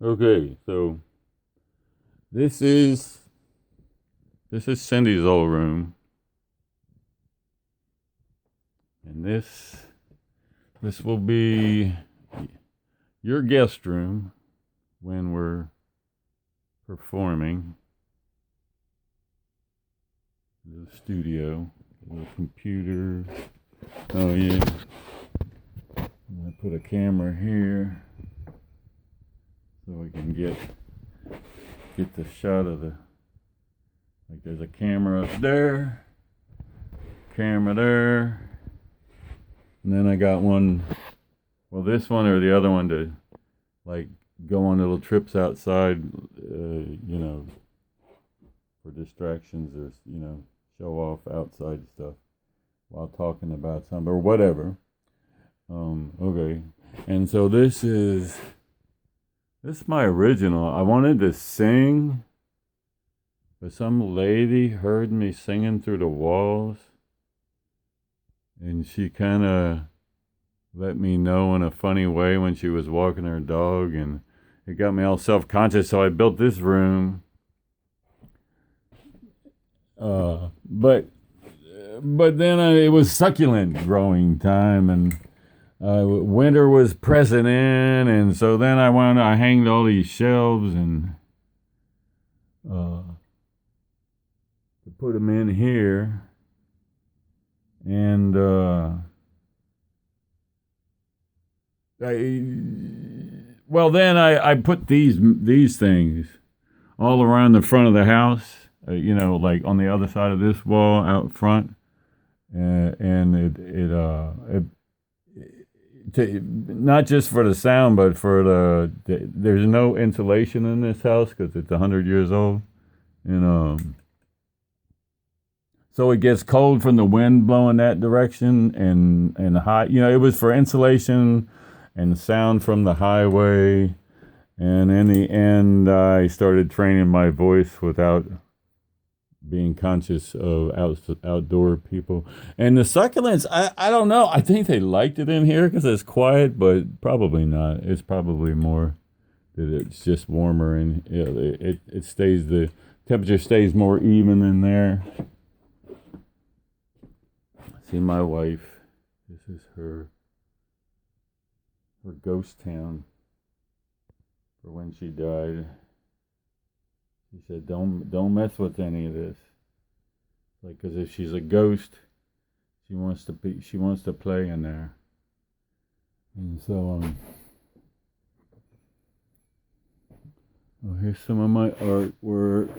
Okay, so this is this is Cindy's old room, and this will be your guest room when we're performing the studio, the computer. Oh yeah, I put a camera here so we can get the shot of the like. There's a camera up there, camera there, and then I got one. Well, this one or the other one to like go on little trips outside, for distractions or show off outside stuff while talking about something or whatever. Okay, and so this is my original. I wanted to sing, but some lady heard me singing through the walls, and she kind of let me know in a funny way when she was walking her dog, and it got me all self-conscious. So I built this room, but then it was succulent growing time, and winter was pressing in, and so then I hanged all these shelves and uh, to put them in here, and then I put these things all around the front of the house, like on the other side of this wall out front, and not just for the sound, but for there's no insulation in this house because it's 100 years old, and so it gets cold from the wind blowing that direction, and hot. It was for insulation and sound from the highway. And in the end, I started training my voice without being conscious of outdoor people. And the succulents, I don't know. I think they liked it in here because it's quiet, but probably not. It's probably more that it's just warmer, and it stays, the temperature stays more even in there. See my wife. This is her ghost town for when she died. She said, "Don't mess with any of this." Like, because if she's a ghost, she wants to play in there. And so oh, here's some of my artwork.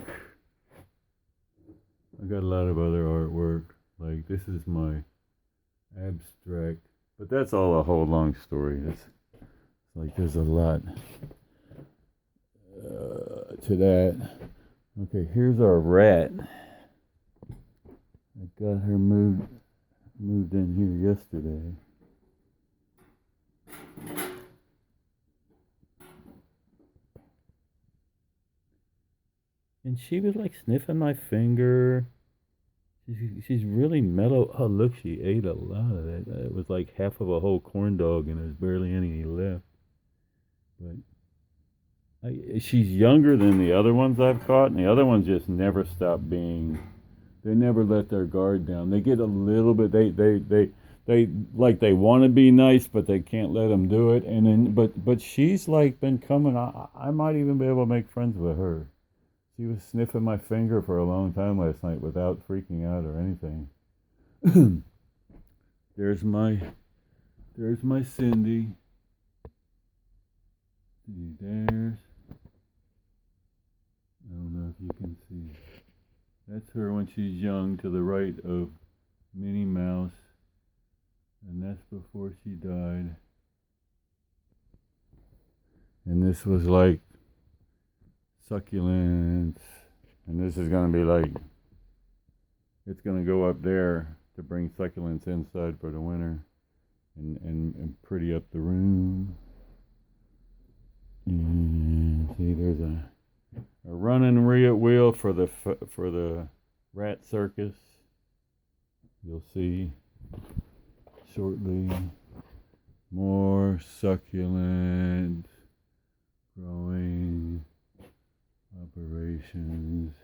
I got a lot of other artwork. Like, this is my abstract, but that's all a whole long story. It's like there's a lot to that. Okay, here's our rat. I got her moved in here yesterday. And she was like sniffing my finger. She's really mellow. Oh, look, she ate a lot of it. It was like half of a whole corn dog, and there's barely any left. But she's younger than the other ones I've caught, and the other ones just never stop being. They never let their guard down. They get a little bit. They like they want to be nice, but they can't let them do it. And then, but she's like been coming. I might even be able to make friends with her. She was sniffing my finger for a long time last night without freaking out or anything. there's my there's my Cindy. There's, I don't know if you can see. That's her when she's young, to the right of Minnie Mouse, and that's before she died. And this was like succulents, and this is gonna be like, it's gonna go up there to bring succulents inside for the winter, and pretty up the room. And see, there's a running wheel for the rat circus. You'll see shortly. More succulent growing operations.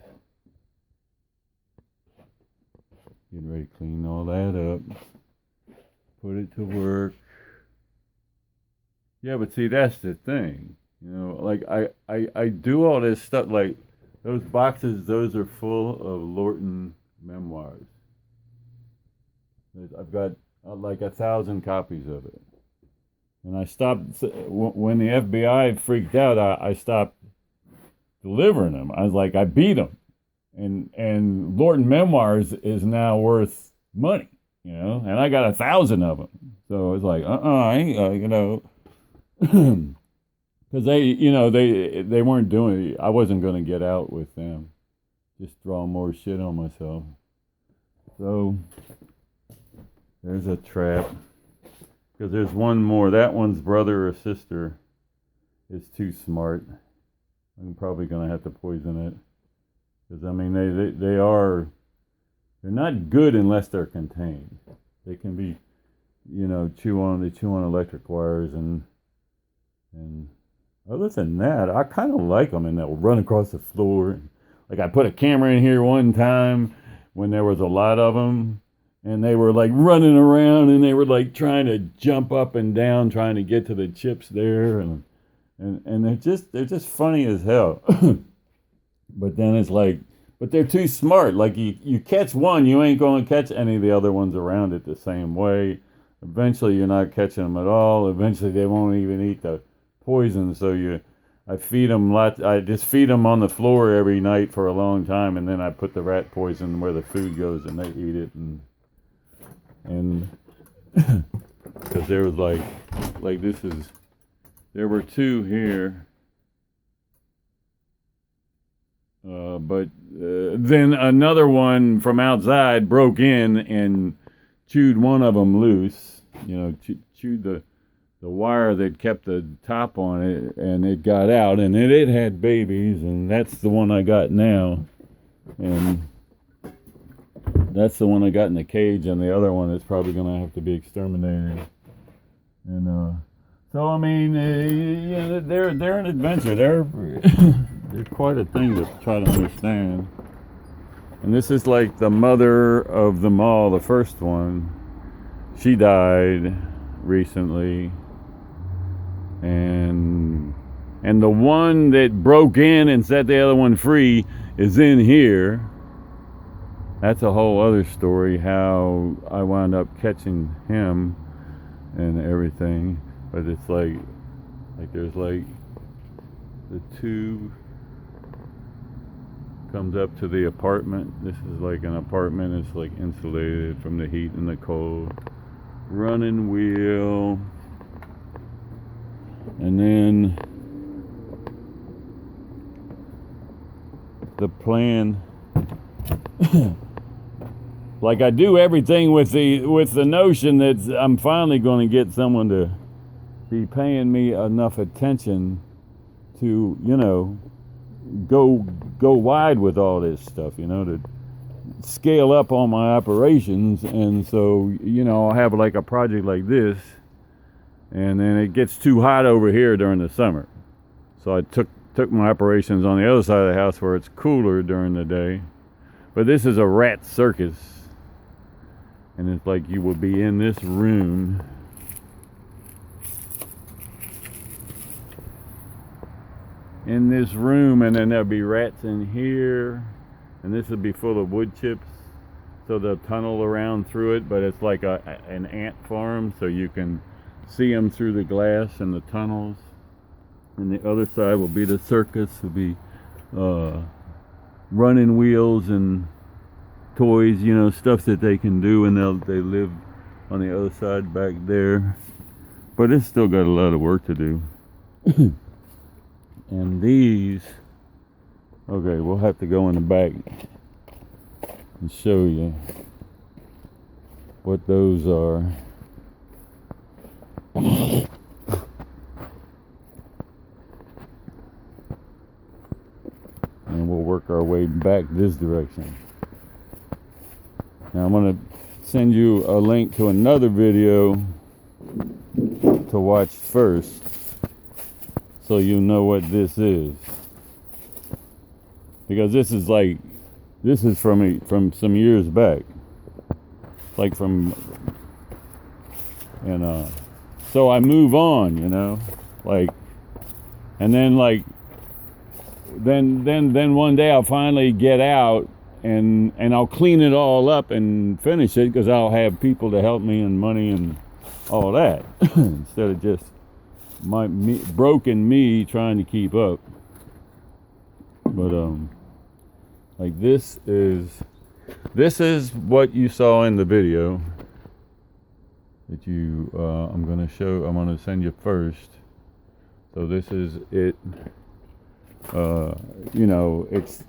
Getting ready to clean all that up. Put it to work. Yeah, but see, that's the thing. You know, like I do all this stuff. Like those boxes, those are full of Lorton memoirs. I've got like 1,000 copies of it. And I stopped when the FBI freaked out. I stopped delivering them. I was like, I beat them, and Lorton Memoirs is now worth money, you know. And I got 1,000 of them, so it's like, I ain't, you know, because they, you know, they weren't doing it. I wasn't going to get out with them, just draw more shit on myself. So there's a trap. Because there's one more. That one's brother or sister is too smart. I'm probably going to have to poison it. Because, I mean, they're not good unless they're contained. They can be, you know, they chew on electric wires and other than that, I kind of like them, and they'll run across the floor. Like I put a camera in here one time when there was a lot of them. And they were like running around, and they were like trying to jump up and down, trying to get to the chips there, and they're just funny as hell. But then it's like, but they're too smart. Like you catch one, you ain't going to catch any of the other ones around it the same way. Eventually, you're not catching them at all. Eventually, they won't even eat the poison. So I feed them I just feed them on the floor every night for a long time, and then I put the rat poison where the food goes, and they eat it. And because there was like there were two here, but then another one from outside broke in and chewed one of them loose, you know, chewed the wire that kept the top on it, and it got out, and it had babies, and that's the one I got now, and that's the one I got in the cage, and the other one is probably going to have to be exterminated. And so, I mean, yeah, they're an adventure. They're quite a thing to try to understand. And this is like the mother of them all, the first one. She died recently, and the one that broke in and set the other one free is in here. That's a whole other story, how I wound up catching him and everything. But it's like there's like the tube comes up to the apartment. This is like an apartment. It's like insulated from the heat and the cold. Running wheel. And then the plan. Like I do everything with the notion that I'm finally going to get someone to be paying me enough attention to, you know, go wide with all this stuff, you know, to scale up on my operations. And so, you know, I'll have like a project like this, and then it gets too hot over here during the summer. So I took my operations on the other side of the house where it's cooler during the day. But this is a rat circus. And it's like you will be in this room. And then there'll be rats in here. And this will be full of wood chips. So they'll tunnel around through it, but it's like an ant farm, so you can see them through the glass and the tunnels. And the other side will be the circus. Will be running wheels and toys, you know, stuff that they can do, and they live on the other side back there. But it's still got a lot of work to do. And these, okay, we'll have to go in the back and show you what those are. And we'll work our way back this direction. Now I'm going to send you a link to another video to watch first, so you know what this is. Because this is from some years back. Like from, and so I move on, you know, like, and then like, then one day I'll finally get out and I'll clean it all up and finish it, because I'll have people to help me and money and all that instead of just broken me trying to keep up. But like this is what you saw in the video that I'm gonna send you first. So this is it. You know, it's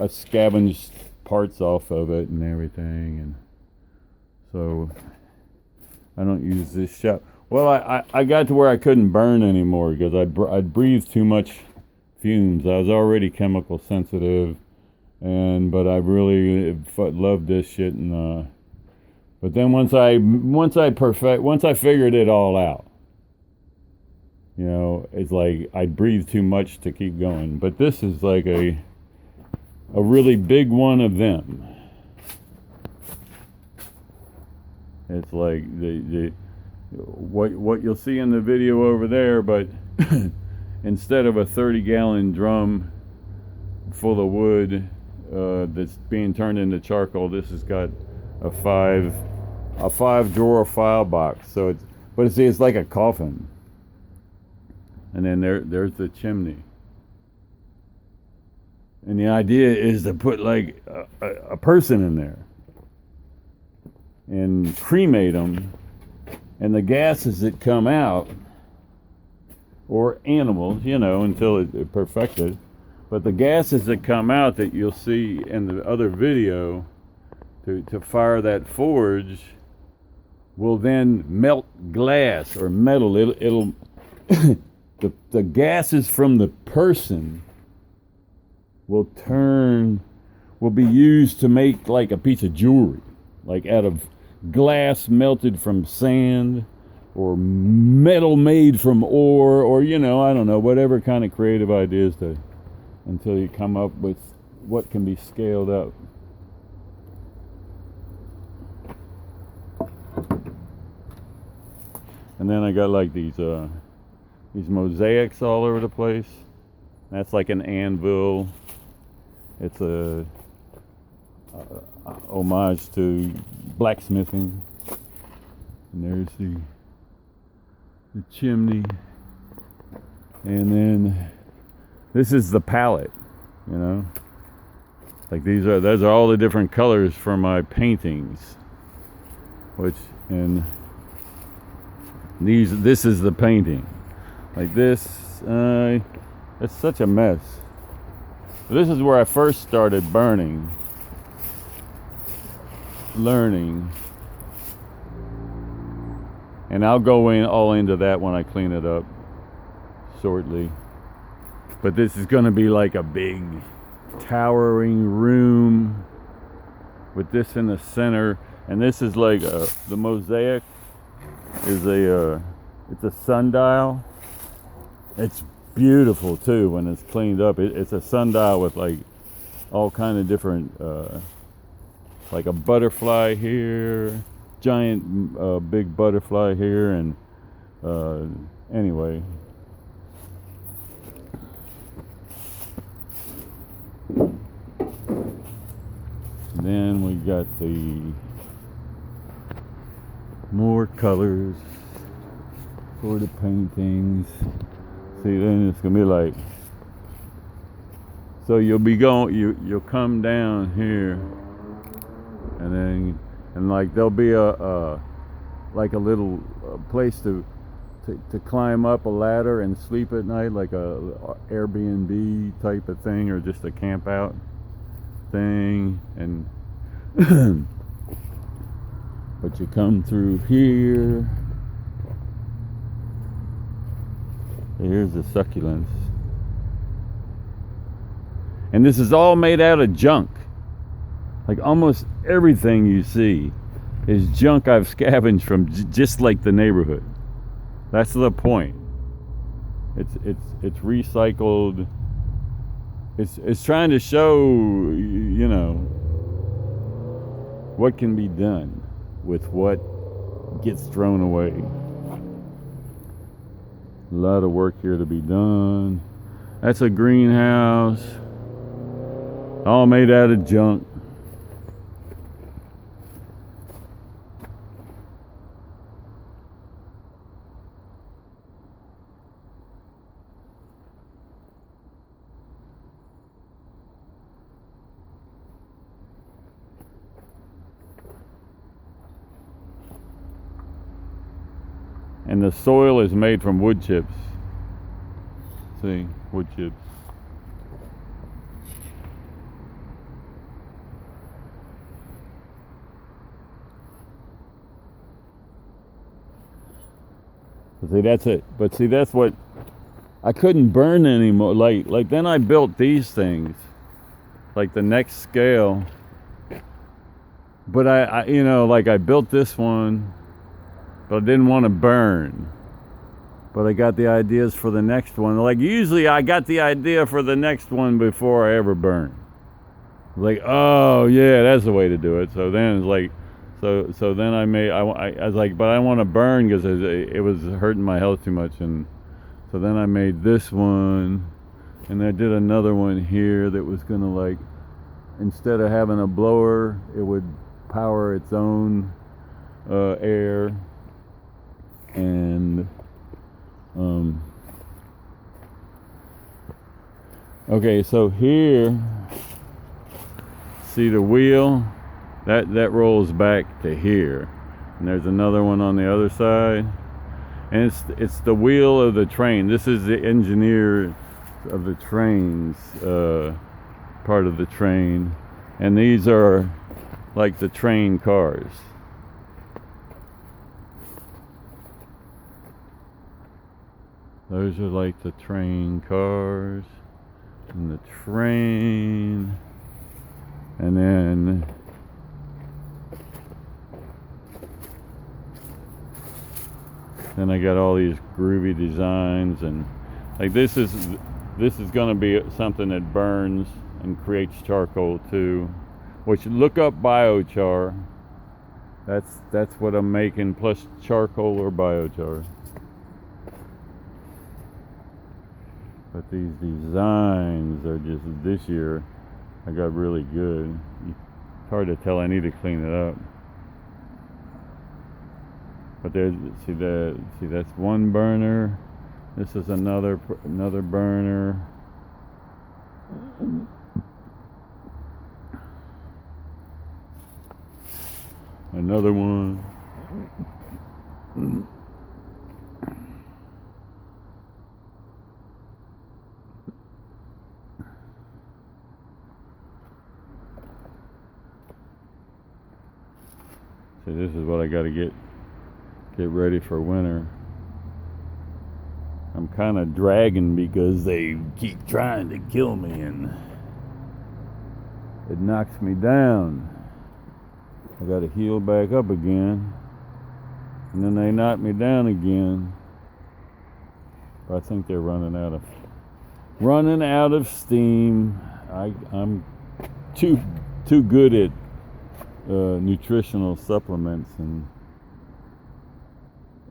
I scavenged parts off of it and everything, and so I don't use this shop. Well, I got to where I couldn't burn anymore because I'd breathed too much fumes. I was already chemical sensitive, but I really loved this shit. And but then once I figured it all out, you know, it's like I'd breathe too much to keep going. But this is like a really big one of them. It's like what you'll see in the video over there, but instead of a 30-gallon drum full of wood that's being turned into charcoal, this has got a five drawer file box. So it's like a coffin. And then there's the chimney. And the idea is to put like a person in there and cremate them, and the gases that come out, or animals, you know, until it's perfected, but the gases that come out that you'll see in the other video to fire that forge will then melt glass or metal. It'll the gases from the person will be used to make like a piece of jewelry, like out of glass melted from sand, or metal made from ore, or, you know, I don't know, whatever kind of creative ideas until you come up with what can be scaled up. And then I got like these mosaics all over the place. That's like an anvil. It's a homage to blacksmithing. And there's the chimney. And then this is the palette, you know. Like those are all the different colors for my paintings. This is the painting. Like this, it's such a mess. This is where I first started learning, and I'll go all into that when I clean it up shortly. But this is going to be like a big towering room with this in the center, and this is like the mosaic is it's a sundial. It's beautiful too when it's cleaned up. It's a sundial with like all kind of different, like a butterfly here, giant big butterfly here, and anyway. Then we got the more colors for the paintings. See, then it's gonna be like, so you'll come down here, and like there'll be a little place to climb up a ladder and sleep at night, like a Airbnb type of thing, or just a camp out thing. And but you come through here. Here's the succulents. And this is all made out of junk. Like almost everything you see is junk I've scavenged from just like the neighborhood. That's the point. It's recycled. It's trying to show, you know, what can be done with what gets thrown away. A lot of work here to be done. That's a greenhouse, all made out of junk. And the soil is made from wood chips. See, wood chips. But see, that's it. But see, that's what I couldn't burn anymore. Like then I built these things, like the next scale. But I you know, like I built this one, but I didn't want to burn. But I got the ideas for the next one. Like usually I got the idea for the next one before I ever burn. Like, oh yeah, that's the way to do it. So then it's like, so then I was like, but I want to burn because it was hurting my health too much. And so then I made this one, and I did another one here that was gonna, like, instead of having a blower, it would power its own air. And okay, so here, see the wheel that rolls back to here, and there's another one on the other side, and it's the wheel of the train. This is the engineer of the trains, part of the train, and these are like the train cars. Those are like the train cars and the train, and then I got all these groovy designs, and like this is going to be something that burns and creates charcoal too. Which, look up biochar. That's what I'm making, plus charcoal or biochar. But these designs are just, this year I got really good. It's hard to tell. I need to clean it up. But there's, see that's one burner. This is another burner. Another one. So this is what I got to get ready for winter. I'm kind of dragging because they keep trying to kill me, and it knocks me down. I got to heal back up again, and then they knock me down again. But I think they're running out of steam. I'm too good at nutritional supplements and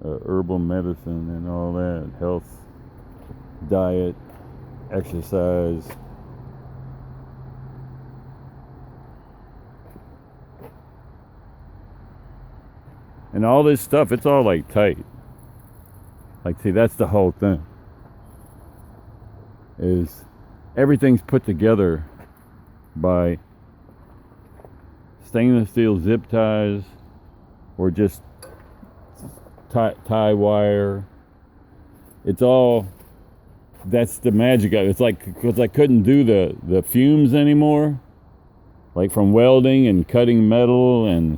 herbal medicine and all that, health, diet, exercise. And all this stuff, it's all like tight. Like, see, that's the whole thing. Is everything's put together by stainless steel zip ties, or just tie wire. It's all, that's the magic of it. It's like, because I couldn't do the fumes anymore, like from welding and cutting metal, and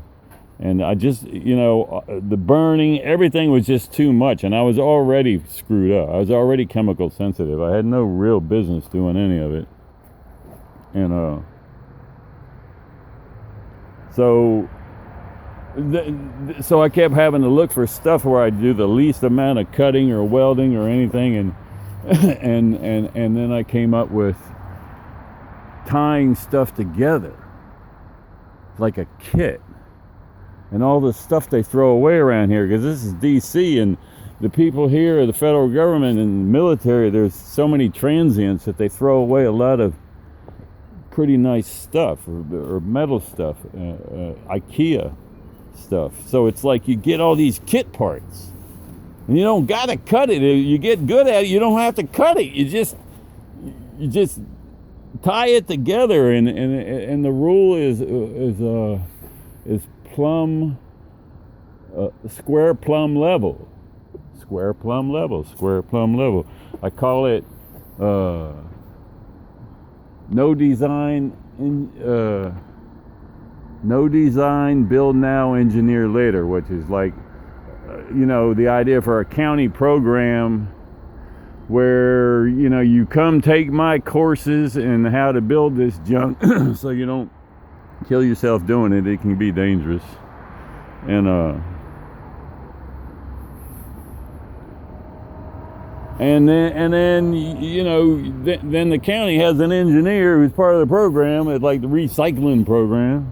I just, the burning, everything was just too much, and I was already screwed up. I was already chemical sensitive. I had no real business doing any of it. And so I kept having to look for stuff where I do the least amount of cutting or welding or anything, and then I came up with tying stuff together like a kit, and all the stuff they throw away around here, because this is DC, and the people here, the federal government and the military, there's so many transients that they throw away a lot of pretty nice stuff, or metal stuff, IKEA stuff. So it's like you get all these kit parts, and you don't gotta cut it. You get good at it, you don't have to cut it. You just tie it together, and the rule is plumb, square plumb level. Square plumb level, square plumb level. I call it no design, build now, engineer later, which is like, the idea for a county program where, you come take my courses in how to build this junk so you don't kill yourself doing it. It can be dangerous. And then then the county has an engineer who's part of the program. It's like the recycling program.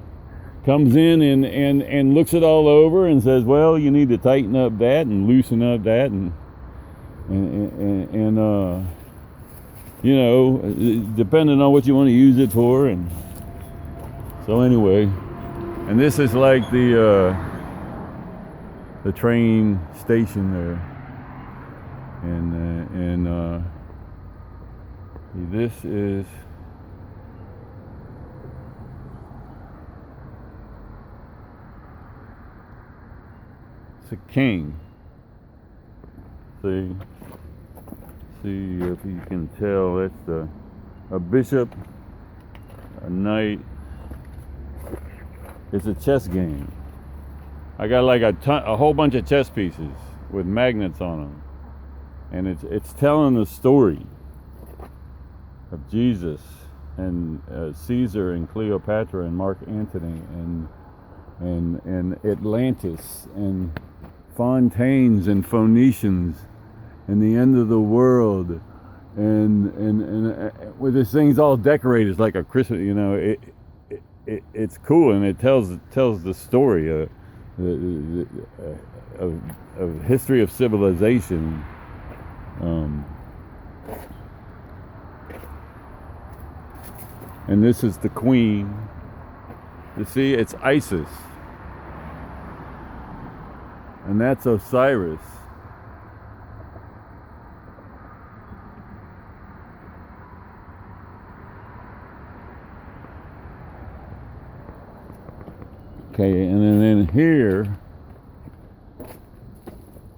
Comes in and looks it all over and says, well, you need to tighten up that and loosen up that and depending on what you want to use it for. And so anyway, and this is like the train station there. And this is it's a king. See if you can tell. That's a bishop, a knight. It's a chess game. I got like a whole bunch of chess pieces with magnets on them. And it's telling the story of Jesus and Caesar and Cleopatra and Mark Antony and Atlantis and Fontaines and Phoenicians and the end of the world and with these things all decorated. It's like a Christmas. It's cool, and it tells the story of history of civilization. And this is the queen. You see, it's Isis. And that's Osiris. Okay, and then here,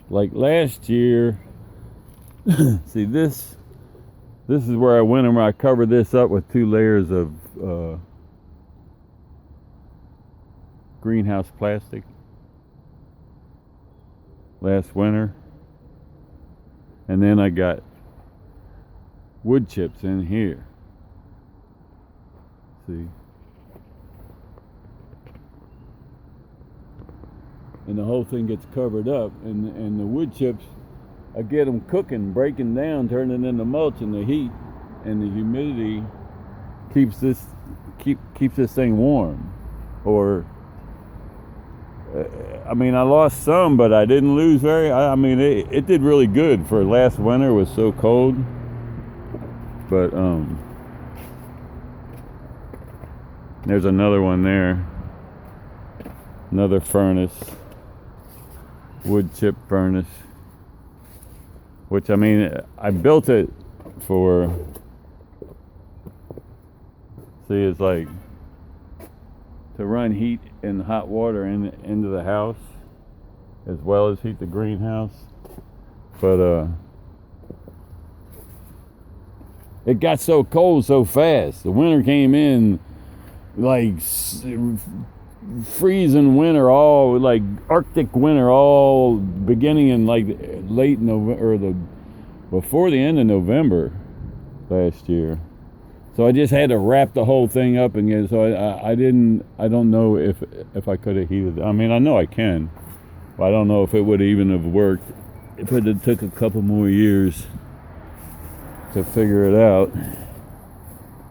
like last year, see this is where I went and I covered this up with 2 layers of greenhouse plastic last winter, and then I got wood chips in here. See, and the whole thing gets covered up, and the wood chips, I get them cooking, breaking down, turning into mulch, and the heat and the humidity keeps this thing warm. Or I lost some, but I didn't lose very. It did really good for last winter. It was so cold. But there's another one there, another furnace, wood chip furnace. Which I built it for. See, it's like to run heat and hot water into the house, as well as heat the greenhouse. But it got so cold so fast. The winter came in like freezing winter, all like Arctic winter, all beginning in like late November, or before the end of November last year. So I just had to wrap the whole thing up again. So I don't know if I could have heated it. I know I can, but I don't know if it would even have worked if it had took a couple more years. to figure it out.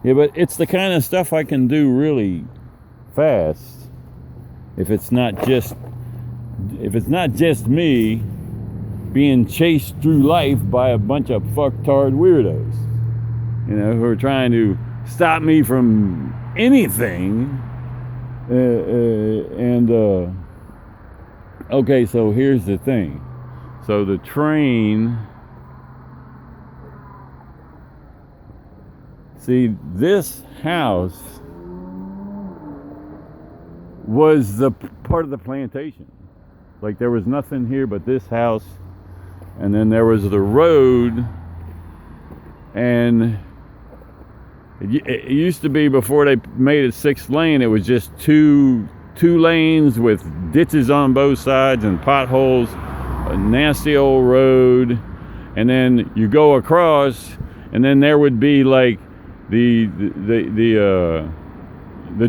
Yeah, but it's the kind of stuff I can do really fast if it's not just me being chased through life by a bunch of fucktard weirdos, who are trying to stop me from anything. Okay, so here's the thing. So the train, see, this house was the part of the plantation. Like, there was nothing here but this house, and then there was the road, and it used to be, before they made it 6 lane, it was just two lanes with ditches on both sides and potholes, a nasty old road, and then you go across, and then there would be like the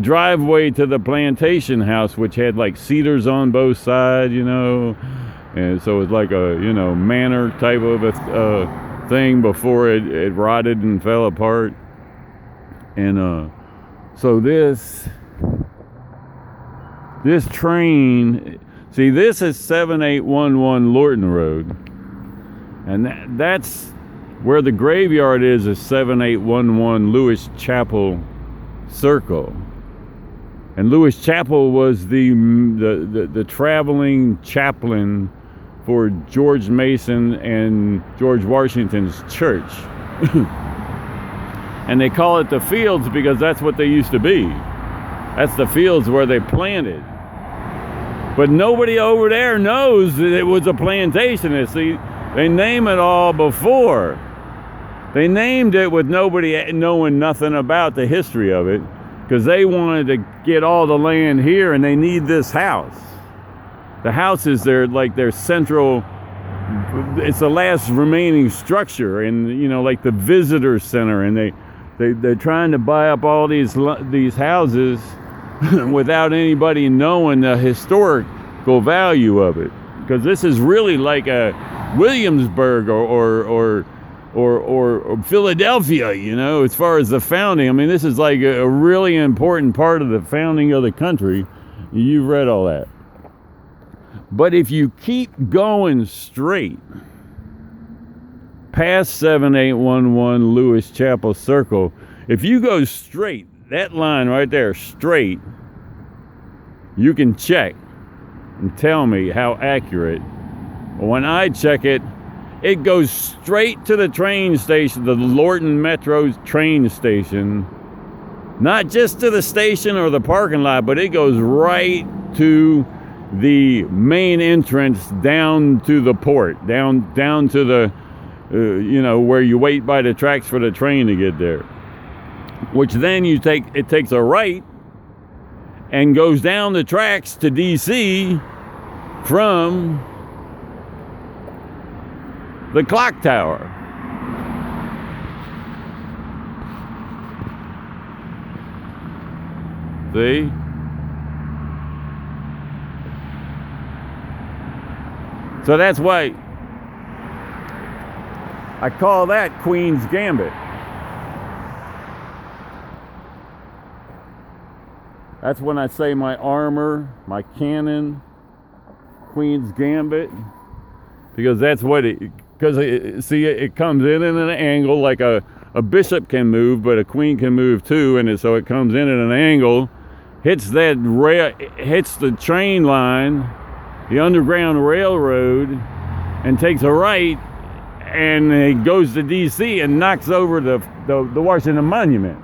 driveway to the plantation house, which had like cedars on both sides, and so it's like a manor type of a thing before it rotted and fell apart. And so this train, see, this is 7811 Lorton Road, and that's where the graveyard is 7811 Lewis Chapel Circle. And Lewis Chapel was the traveling chaplain for George Mason and George Washington's church. And they call it the fields because that's what they used to be. That's the fields where they planted. But nobody over there knows that it was a plantation. See, they name it all before. They named it with nobody knowing nothing about the history of it, because they wanted to get all the land here, and they need this house. The house is their central, it's the last remaining structure, and like the visitor center, and they're trying to buy up all these houses without anybody knowing the historical value of it, because this is really like a Williamsburg or Philadelphia, as far as the founding. I mean, this is like a really important part of the founding of the country. You've read all that. But if you keep going straight past 7811 Lewis Chapel Circle, if you go straight, that line right there, straight, you can check and tell me how accurate. When I check it, it goes straight to the train station, the Lorton Metro train station. Not just to the station or the parking lot, but it goes right to the main entrance, down to the port, down to the, where you wait by the tracks for the train to get there. Which then it takes a right and goes down the tracks to DC from the clock tower. See? So that's why I call that Queen's Gambit. That's when I say my armor, my cannon, Queen's Gambit, because that's what it comes in at an angle, like a bishop can move, but a queen can move too, and so it comes in at an angle, hits that rail, hits the train line, the Underground Railroad, and takes a right, and it goes to DC and knocks over the Washington Monument.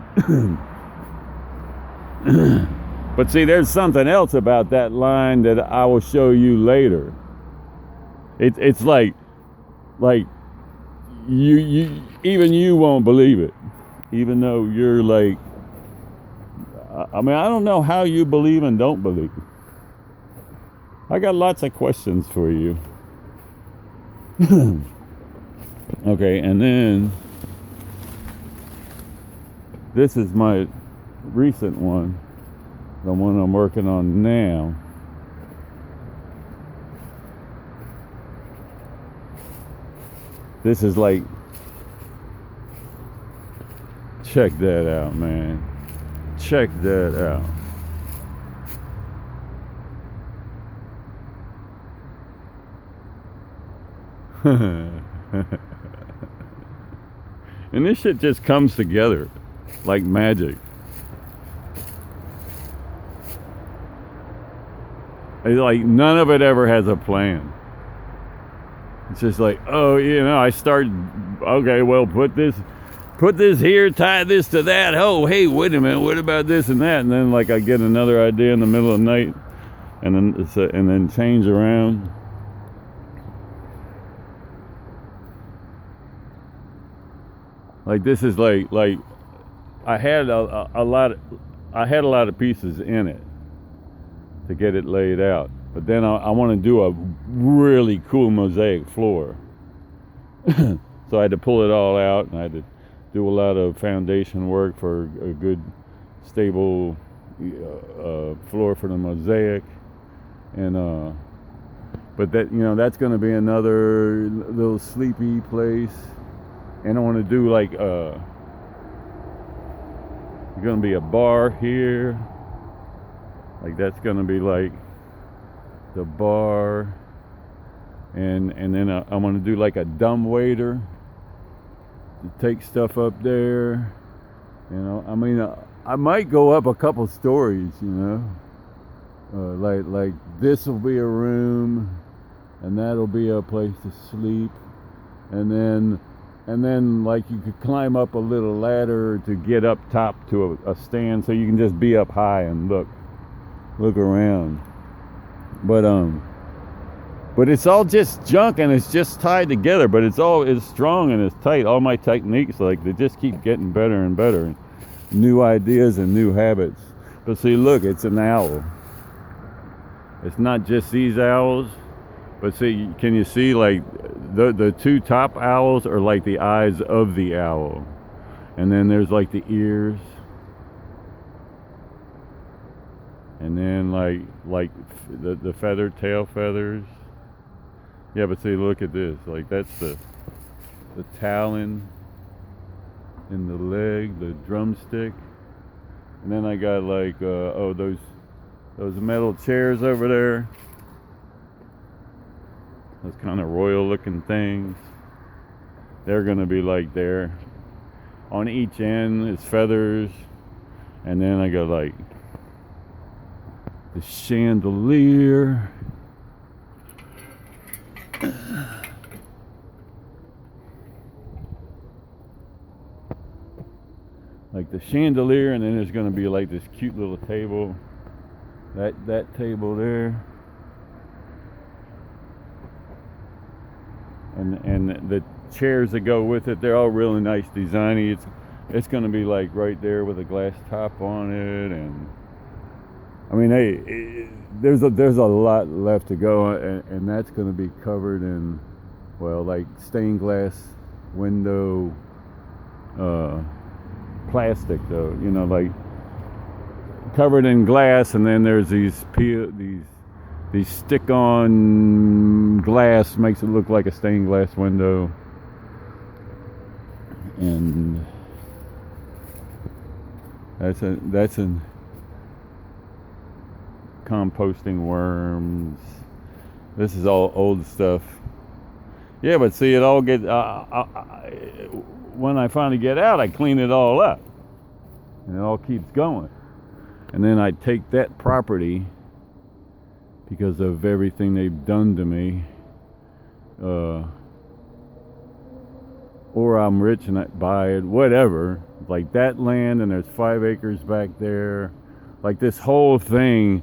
But see, there's something else about that line that I will show you later. It's like you even you won't believe it, even though you're like, I mean, I don't know how you believe and don't believe. I got lots of questions for you. Okay, and then this is my recent one, the one I'm working on now. This is like check that out, man. Check that out. And this shit just comes together like magic. It's like none of it ever has a plan. It's just like, oh, I start, okay, well, put this here, tie this to that. Oh, hey, wait a minute, what about this and that? And then like I get another idea in the middle of the night, and then change around. Like this is like I had a lot of pieces in it to get it laid out, but then I want to do a really cool mosaic floor. So I had to pull it all out, and I had to do a lot of foundation work for a good stable floor for the mosaic, and but that's going to be another little sleepy place. And I want to do like there's going to be a bar here, like that's going to be like the bar, and then I want to do like a dumb waiter to take stuff up there. I mean, I might go up a couple stories, like this will be a room, and that'll be a place to sleep, and then like you could climb up a little ladder to get up top to a stand, so you can just be up high and look around. But it's all just junk, and it's just tied together, but it's strong and it's tight. All my techniques, like, they just keep getting better and better. New ideas and new habits. But see, look, it's an owl. It's not just these owls, but see, can you see, like, the two top owls are like the eyes of the owl, and then there's like the ears, and then like the tail feathers. Yeah, but see, look at this, like that's the talon in the leg, the drumstick, and then I got like those metal chairs over there. Those kind of royal looking things. They're going to be like there. On each end is feathers. And then I got like the chandelier. Like the chandelier, and then there's going to be like this cute little table. That table there. And the chairs that go with it, they're all really nice designy. It's going to be like right there with a glass top on it, and I mean, hey, there's a lot left to go, and that's going to be covered in, well, like stained glass window plastic, though, like covered in glass, and then there's these stick-on glass, makes it look like a stained glass window, and that's a composting worms. This is all old stuff. Yeah, but see, it all gets when I finally get out, I clean it all up, and it all keeps going. And then I take that property, because of everything they've done to me, or I'm rich and I buy it, whatever, like that land, and there's 5 acres back there, like this whole thing,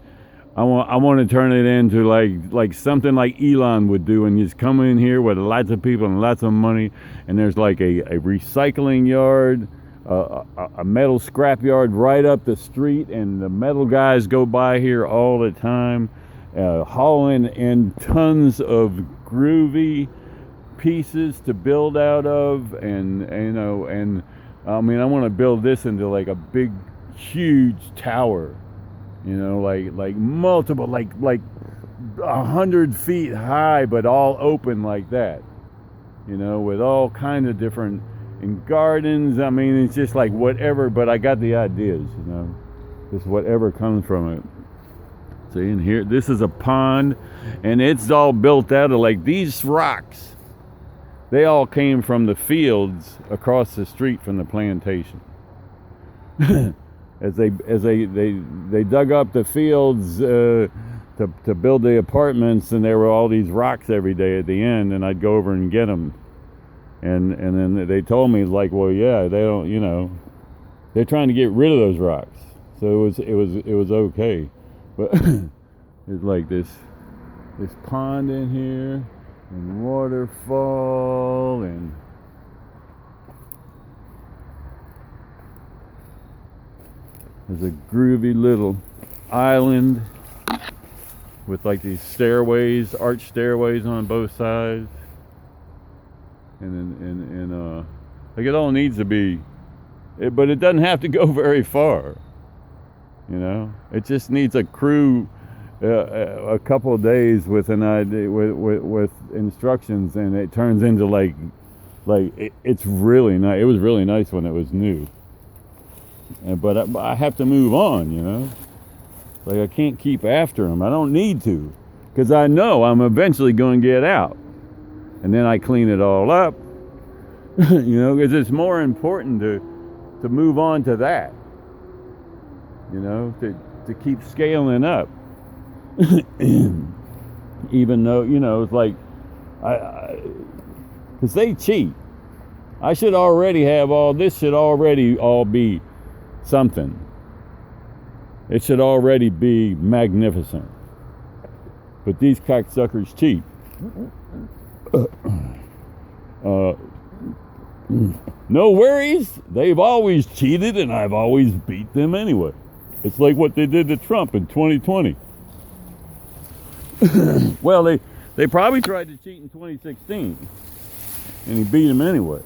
I want to turn it into like something like Elon would do, and just come in here with lots of people and lots of money, and there's like a recycling yard, a metal scrap yard right up the street, and the metal guys go by here all the time, hauling in tons of groovy pieces to build out of, and I mean, I want to build this into like a big, huge tower, like multiple, like 100 feet high, but all open like that, with all kind of different and gardens. I mean, it's just like whatever, but I got the ideas, just whatever comes from it. See, in here, this is a pond, and it's all built out of like these rocks. They all came from the fields across the street from the plantation. as they dug up the fields to build the apartments, and there were all these rocks every day at the end, and I'd go over and get them. And then they told me, like, well, yeah, they don't, they're trying to get rid of those rocks. So it was okay. But there's like this pond in here, and waterfall, and there's a groovy little island with like these stairways, arch stairways on both sides. And like it all needs to be, but it doesn't have to go very far. It just needs a crew, a couple of days with an idea, with instructions, and it turns into it's really nice. It was really nice when it was new. But I have to move on. Like I can't keep after them. I don't need to, because I know I'm eventually going to get out. And then I clean it all up, because it's more important to move on to that, to keep scaling up. Even though, it's like, because they cheat. I should already have this should already all be something. It should already be magnificent. But these cocksuckers cheat. No worries. They've always cheated, and I've always beat them anyway. It's like what they did to Trump in 2020. Well, they probably tried to cheat in 2016, and he beat them anyway.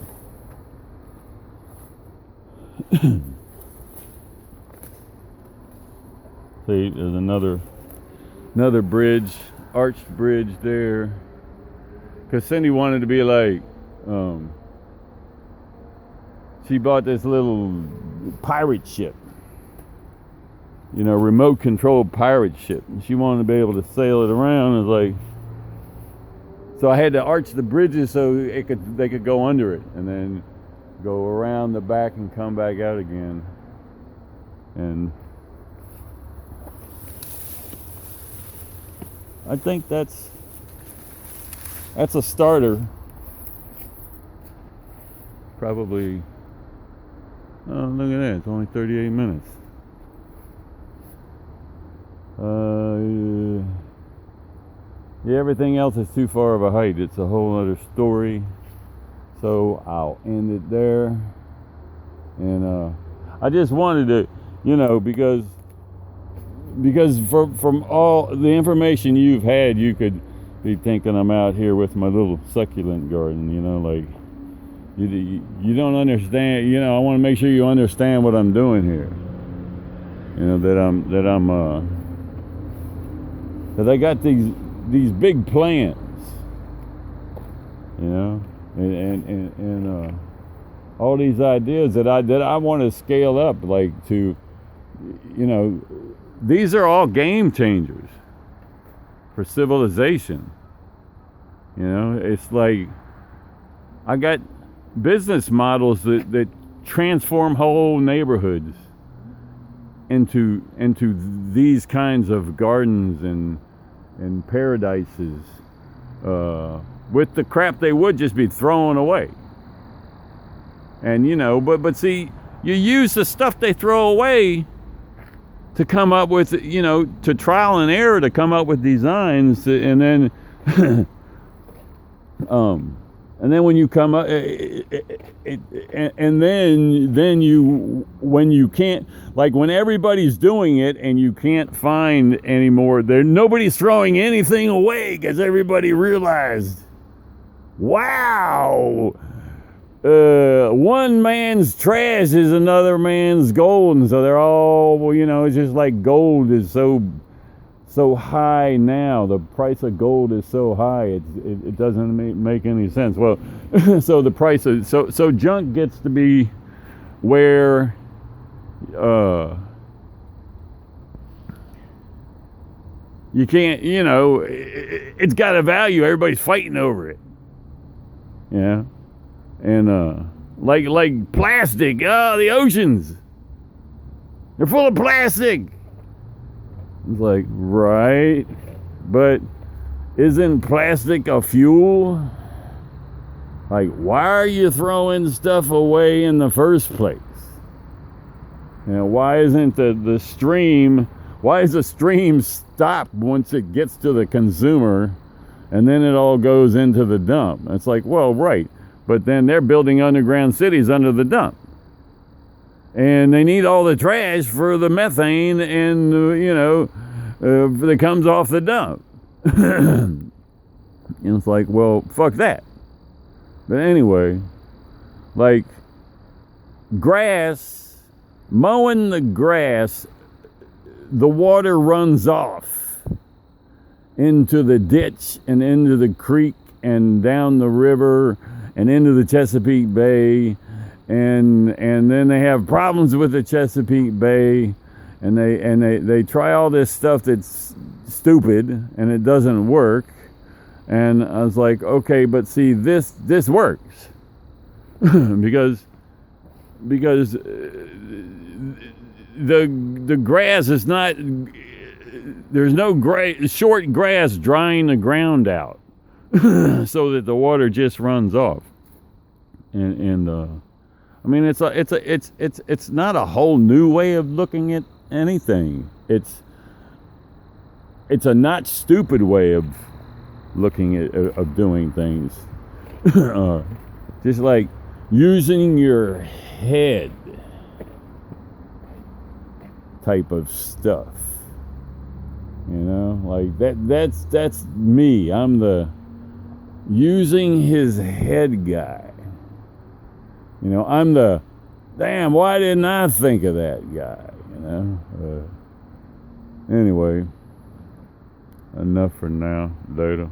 See, there's another bridge, arched bridge there. Because Cindy wanted to be like, she bought this little pirate ship, remote controlled pirate ship. And she wanted to be able to sail it around. It's like, so I had to arch the bridges so they could go under it, and then go around the back and come back out again. And I think that's a starter. Probably, look at that, it's only 38 minutes. Yeah, everything else is too far of a height. It's a whole other story. So I'll end it there. And I just wanted to, because from all the information you've had, you could be thinking I'm out here with my little succulent garden, like you don't understand. I want to make sure you understand what I'm doing here. That I got these big plans. And all these ideas that I want to scale up, like to, these are all game changers for civilization. It's like I got business models that transform whole neighborhoods into these kinds of gardens and paradises, with the crap they would just be throwing away. And but see, you use the stuff they throw away to come up with, to trial and error, to come up with designs, and then and then when you come up, and then you, when you can't, like when everybody's doing it and you can't find anymore, nobody's throwing anything away because everybody realized, wow, one man's trash is another man's gold, and so they're all, it's just like gold is so so high now. The price of gold is so high, it doesn't make any sense. Well, so the price of so junk gets to be where you can't, it's got a value. Everybody's fighting over it. Yeah, and like plastic. Oh, the oceans, they're full of plastic. It's like, right, but isn't plastic a fuel? Like, why are you throwing stuff away in the first place? Why isn't the stream? Why is the stream stopped once it gets to the consumer, and then it all goes into the dump? It's like, well, right, but then they're building underground cities under the dump, and they need all the trash for the methane and that comes off the dump. And it's like, well, fuck that. But anyway, like grass, mowing the grass, the water runs off into the ditch and into the creek and down the river and into the Chesapeake Bay, and then they have problems with the Chesapeake Bay, and they try all this stuff that's stupid and it doesn't work. And I was like, okay, but see, this works because the grass is not, there's no short grass drying the ground out so that the water just runs off. And I mean, it's not a whole new way of looking at anything. It's a not stupid way of looking at of doing things. Just like using your head type of stuff, like that's me. I'm the using his head guy. I'm the damn, why didn't I think of that guy? Anyway, enough for now. Later.